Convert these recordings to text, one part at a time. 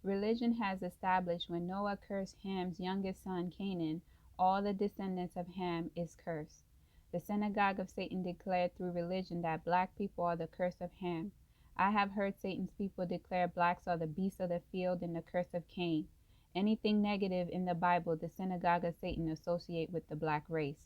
Religion has established when Noah cursed Ham's youngest son Canaan, all the descendants of Ham is cursed. The synagogue of Satan declared through religion that black people are the curse of Ham. I have heard Satan's people declare blacks are the beasts of the field and the curse of Cain. Anything negative in the Bible, the synagogue of Satan associate with the black race.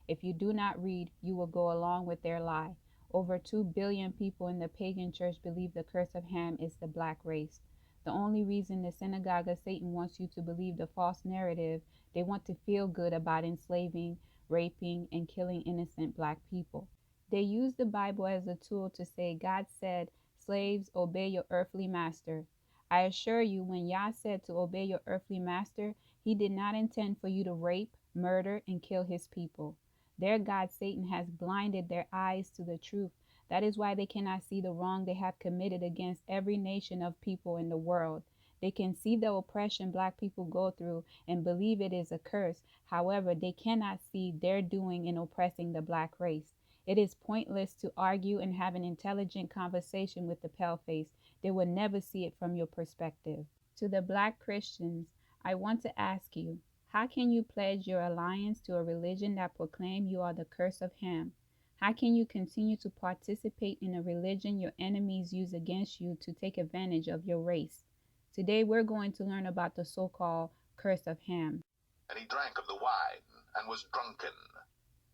If you do not read, you will go along with their lie. Over 2 billion people in the pagan church believe the curse of Ham is the black race. The only reason the synagogue of Satan wants you to believe the false narrative, they want to feel good about enslaving, raping, and killing innocent black people. They use the Bible as a tool to say God said, slaves, obey your earthly master. I assure you, when Yah said to obey your earthly master, he did not intend for you to rape, murder, and kill his people. Their God Satan has blinded their eyes to the truth. That is why they cannot see the wrong they have committed against every nation of people in the world. They can see the oppression black people go through and believe it is a curse. However, they cannot see their doing in oppressing the black race. It is pointless to argue and have an intelligent conversation with the paleface. They will never see it from your perspective. To the black Christians, I want to ask you, how can you pledge your allegiance to a religion that proclaims you are the curse of Ham? How can you continue to participate in a religion your enemies use against you to take advantage of your race? Today we're going to learn about the so-called curse of Ham. And he drank of the wine, and was drunken,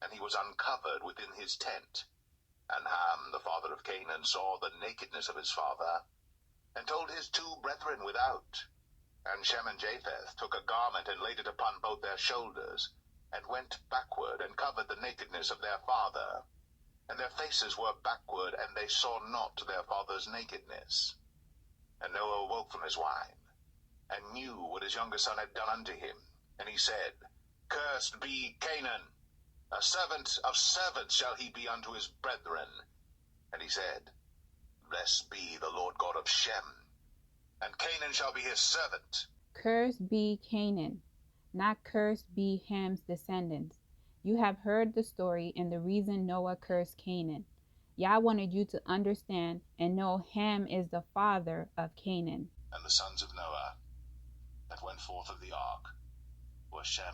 and he was uncovered within his tent. And Ham, the father of Canaan, saw the nakedness of his father, and told his 2 brethren without. And Shem and Japheth took a garment and laid it upon both their shoulders, and went backward, and covered the nakedness of their father. And their faces were backward, and they saw not their father's nakedness. And Noah awoke from his wine, and knew what his younger son had done unto him. And he said, Cursed be Canaan, a servant of servants shall he be unto his brethren. And he said, Blessed be the Lord God of Shem, and Canaan shall be his servant. Cursed be Canaan, not cursed be Ham's descendants. You have heard the story and the reason Noah cursed Canaan. Yah wanted you to understand and know Ham is the father of Canaan. And the sons of Noah that went forth of the ark were Shem,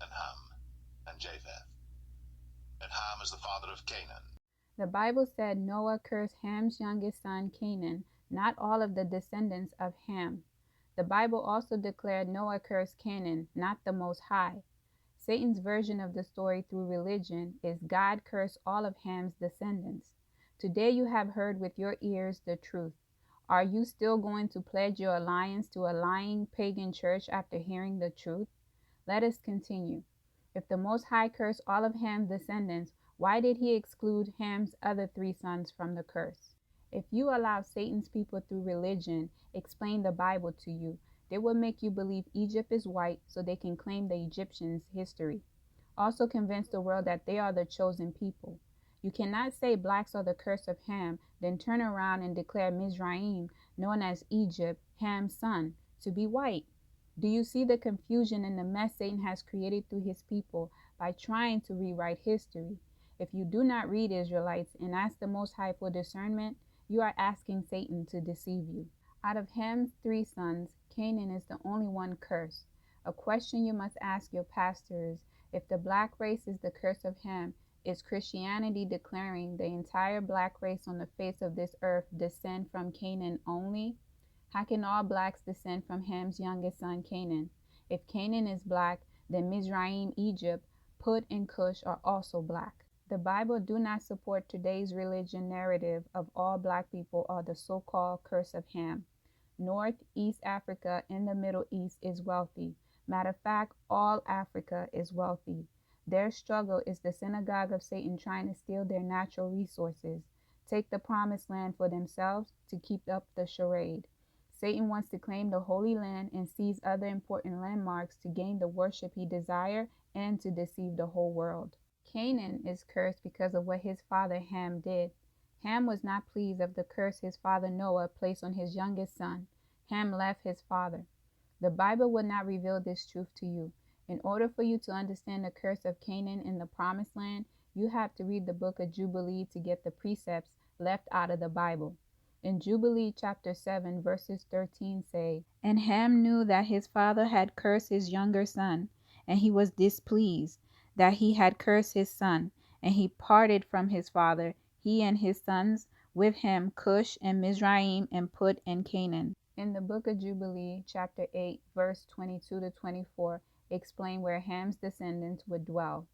and Ham, and Japheth. And Ham is the father of Canaan. The Bible said Noah cursed Ham's youngest son Canaan, not all of the descendants of Ham. The Bible also declared Noah cursed Canaan, not the Most High. Satan's version of the story through religion is God cursed all of Ham's descendants. Today you have heard with your ears the truth. Are you still going to pledge your allegiance to a lying pagan church after hearing the truth? Let us continue. If the Most High cursed all of Ham's descendants, why did he exclude Ham's other 3 sons from the curse? If you allow Satan's people through religion explain the Bible to you, they will make you believe Egypt is white so they can claim the Egyptians' history. Also convince the world that they are the chosen people. You cannot say blacks are the curse of Ham, then turn around and declare Mizraim, known as Egypt, Ham's son, to be white. Do you see the confusion and the mess Satan has created through his people by trying to rewrite history? If you do not read, Israelites, and ask the Most High for discernment, you are asking Satan to deceive you. Out of Ham's 3 sons, Canaan is the only one cursed. A question you must ask your pastors: if the black race is the curse of Ham, is Christianity declaring the entire black race on the face of this earth descend from Canaan only? How can all blacks descend from Ham's youngest son Canaan? If Canaan is black, then Mizraim, Egypt, Put, and Cush are also black. The Bible do not support today's religion narrative of all black people are the so-called curse of Ham. North, East Africa, and the Middle East is wealthy. Matter of fact, all Africa is wealthy. Their struggle is the synagogue of Satan trying to steal their natural resources, take the promised land for themselves to keep up the charade. Satan wants to claim the Holy Land and seize other important landmarks to gain the worship he desires and to deceive the whole world. Canaan is cursed because of what his father Ham did. Ham was not pleased of the curse his father Noah placed on his youngest son. Ham left his father. The Bible will not reveal this truth to you. In order for you to understand the curse of Canaan in the promised land, you have to read the book of Jubilee to get the precepts left out of the Bible. In Jubilee chapter 7 verses 13 say, "And Ham knew that his father had cursed his younger son, and he was displeased that he had cursed his son, and he parted from his father, he and his sons, with him Cush and Mizraim and Put and Canaan." In the book of Jubilee chapter 8 verse 22 to 24 explain where Ham's descendants would dwell.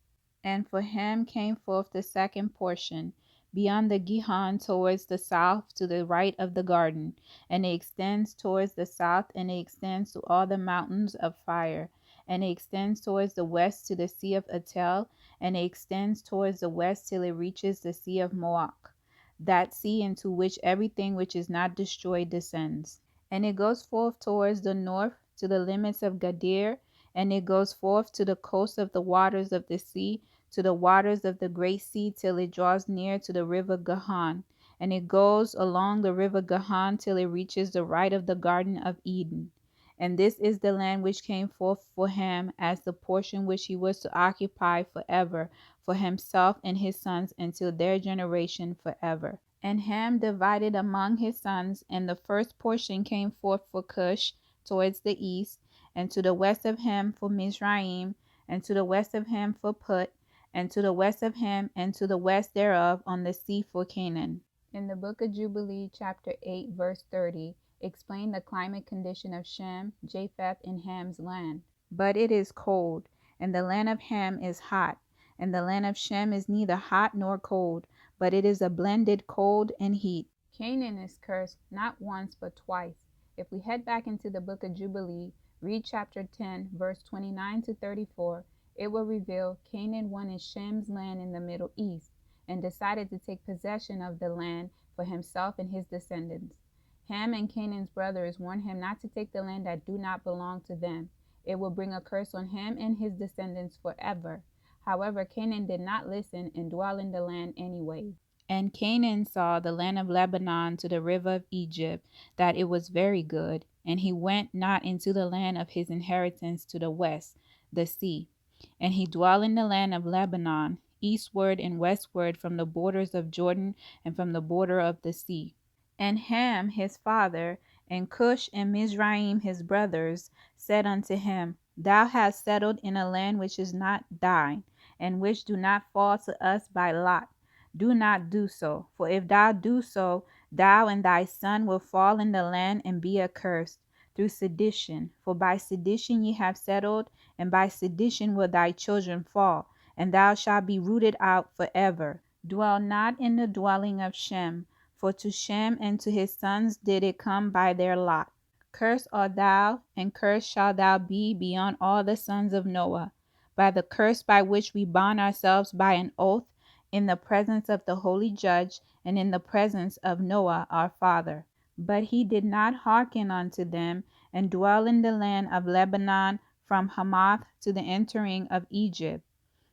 "And for Ham came forth the second portion, beyond the Gihon towards the south to the right of the garden, and it extends towards the south, and it extends to all the mountains of fire, and it extends towards the west to the sea of Atel, and it extends towards the west till it reaches the sea of Moach, that sea into which everything which is not destroyed descends. And it goes forth towards the north to the limits of Gadir, and it goes forth to the coast of the waters of the sea, to the waters of the great sea, till it draws near to the river Gihon, and it goes along the river Gihon till it reaches the right of the Garden of Eden. And this is the land which came forth for Ham as the portion which he was to occupy forever for himself and his sons until their generation forever. And Ham divided among his sons, and the first portion came forth for Cush towards the east, and to the west of him for Mizraim, and to the west of him for Put, and to the west of him, and to the west thereof on the sea for Canaan." In the book of Jubilee, chapter 8, verse 30, explain the climate condition of Shem, Japheth, and Ham's land. "But it is cold, and the land of Ham is hot, and the land of Shem is neither hot nor cold, but it is a blended cold and heat." Canaan is cursed not once but twice. If we head back into the book of Jubilee, read chapter 10, verse 29 to 34, it will reveal Canaan wanted Shem's land in the Middle East and decided to take possession of the land for himself and his descendants. Ham and Canaan's brothers warned him not to take the land that do not belong to them. It will bring a curse on him and his descendants forever. However, Canaan did not listen and dwell in the land anyway. "And Canaan saw the land of Lebanon to the river of Egypt, that it was very good, and he went not into the land of his inheritance to the west, the sea. And he dwelt in the land of Lebanon, eastward and westward from the borders of Jordan and from the border of the sea. And Ham his father, and Cush and Mizraim his brothers, said unto him, Thou hast settled in a land which is not thine, and which do not fall to us by lot. Do not do so, for if thou do so, thou and thy son will fall in the land and be accursed through sedition. For by sedition ye have settled, and by sedition will thy children fall, and thou shalt be rooted out forever. Dwell not in the dwelling of Shem, for to Shem and to his sons did it come by their lot. Cursed art thou, and cursed shalt thou be beyond all the sons of Noah, by the curse by which we bond ourselves by an oath, in the presence of the holy judge, and in the presence of Noah our father. But he did not hearken unto them, and dwell in the land of Lebanon from Hamath to the entering of Egypt,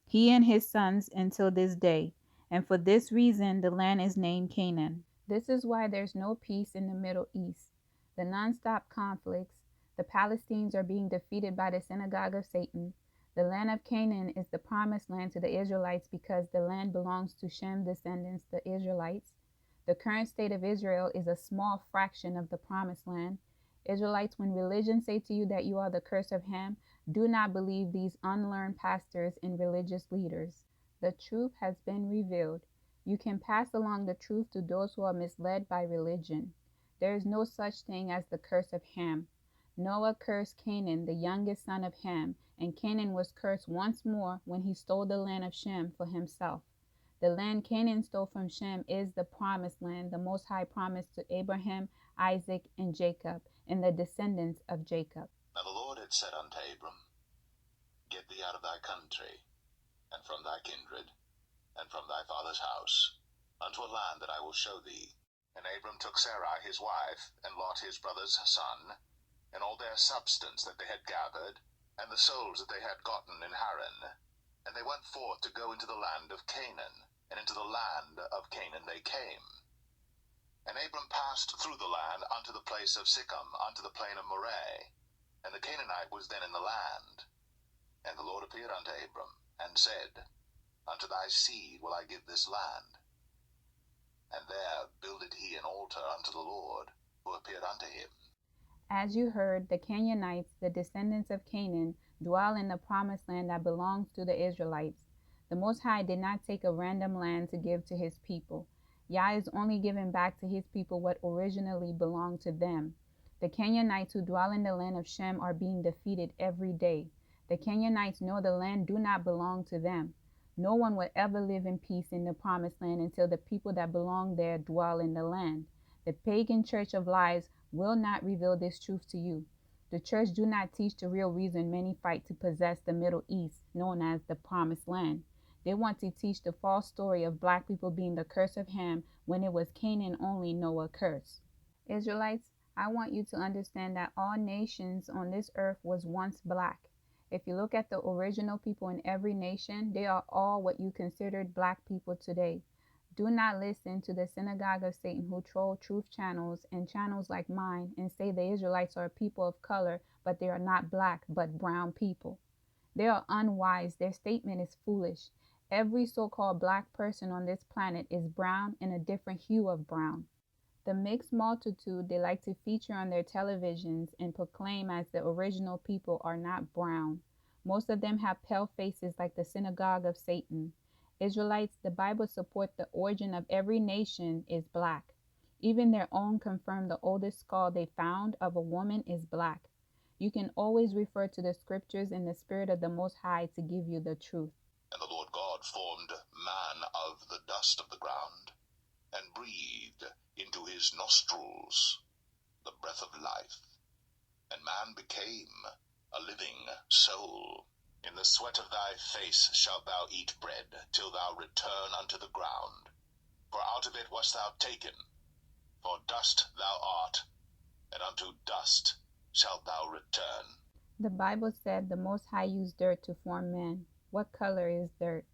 he and his sons until this day. And for this reason the land is named Canaan. This is why there's no peace in the Middle East. The non-stop conflicts, the Palestinians are being defeated by the synagogue of Satan. The land of Canaan is the promised land to the Israelites because the land belongs to Shem's descendants, the Israelites. The current state of Israel is a small fraction of the promised land. Israelites, when religion say to you that you are the curse of Ham, do not believe these unlearned pastors and religious leaders. The truth has been revealed. You can pass along the truth to those who are misled by religion. There is no such thing as the curse of Ham. Noah cursed Canaan, the youngest son of Ham, and Canaan was cursed once more when he stole the land of Shem for himself. The land Canaan stole from Shem is the promised land, the Most High promised to Abraham, Isaac, and Jacob, and the descendants of Jacob. Now the Lord had said unto Abram, Get thee out of thy country, and from thy kindred, and from thy father's house, unto a land that I will show thee. And Abram took Sarai his wife, and Lot his brother's son, and all their substance that they had gathered, and the souls that they had gotten in Haran. And they went forth to go into the land of Canaan, and into the land of Canaan they came. And Abram passed through the land unto the place of Sichem, unto the plain of Moreh, and the Canaanite was then in the land. And the Lord appeared unto Abram, and said, Unto thy seed will I give this land. and there builded he an altar unto the Lord, who appeared unto him. As you heard, the Canaanites, the descendants of Canaan, dwell in the promised land that belongs to the Israelites. The Most High did not take a random land to give to his people. Yah is only giving back to his people what originally belonged to them. The Canaanites who dwell in the land of Shem are being defeated every day. The Canaanites know the land do not belong to them. No one will ever live in peace in the promised land until the people that belong there dwell in the land. The pagan church of lies will not reveal this truth to you. The church do not teach the real reason many fight to possess the Middle East, known as the Promised Land. They want to teach the false story of black people being the curse of Ham when it was Canaan only Noah curse. Israelites, I want you to understand that all nations on this earth was once black. If you look at the original people in every nation, they are all what you considered black people today. Do not listen to the synagogue of Satan who troll truth channels and channels like mine and say the Israelites are people of color, but they are not black, but brown people. They are unwise. Their statement is foolish. Every so-called black person on this planet is brown in a different hue of brown. The mixed multitude they like to feature on their televisions and proclaim as the original people are not brown. Most of them have pale faces like the synagogue of Satan. Israelites, the Bible supports the origin of every nation is black. Even their own confirm the oldest skull they found of a woman is black. You can always refer to the scriptures in the spirit of the Most High to give you the truth. And the Lord God formed man of the dust of the ground, and breathed into his nostrils the breath of life, and man became a living soul. In the sweat of thy face shalt thou eat bread, till thou return unto the ground. For out of it wast thou taken, for dust thou art, and unto dust shalt thou return. The Bible said the Most High used dirt to form man. What color is dirt?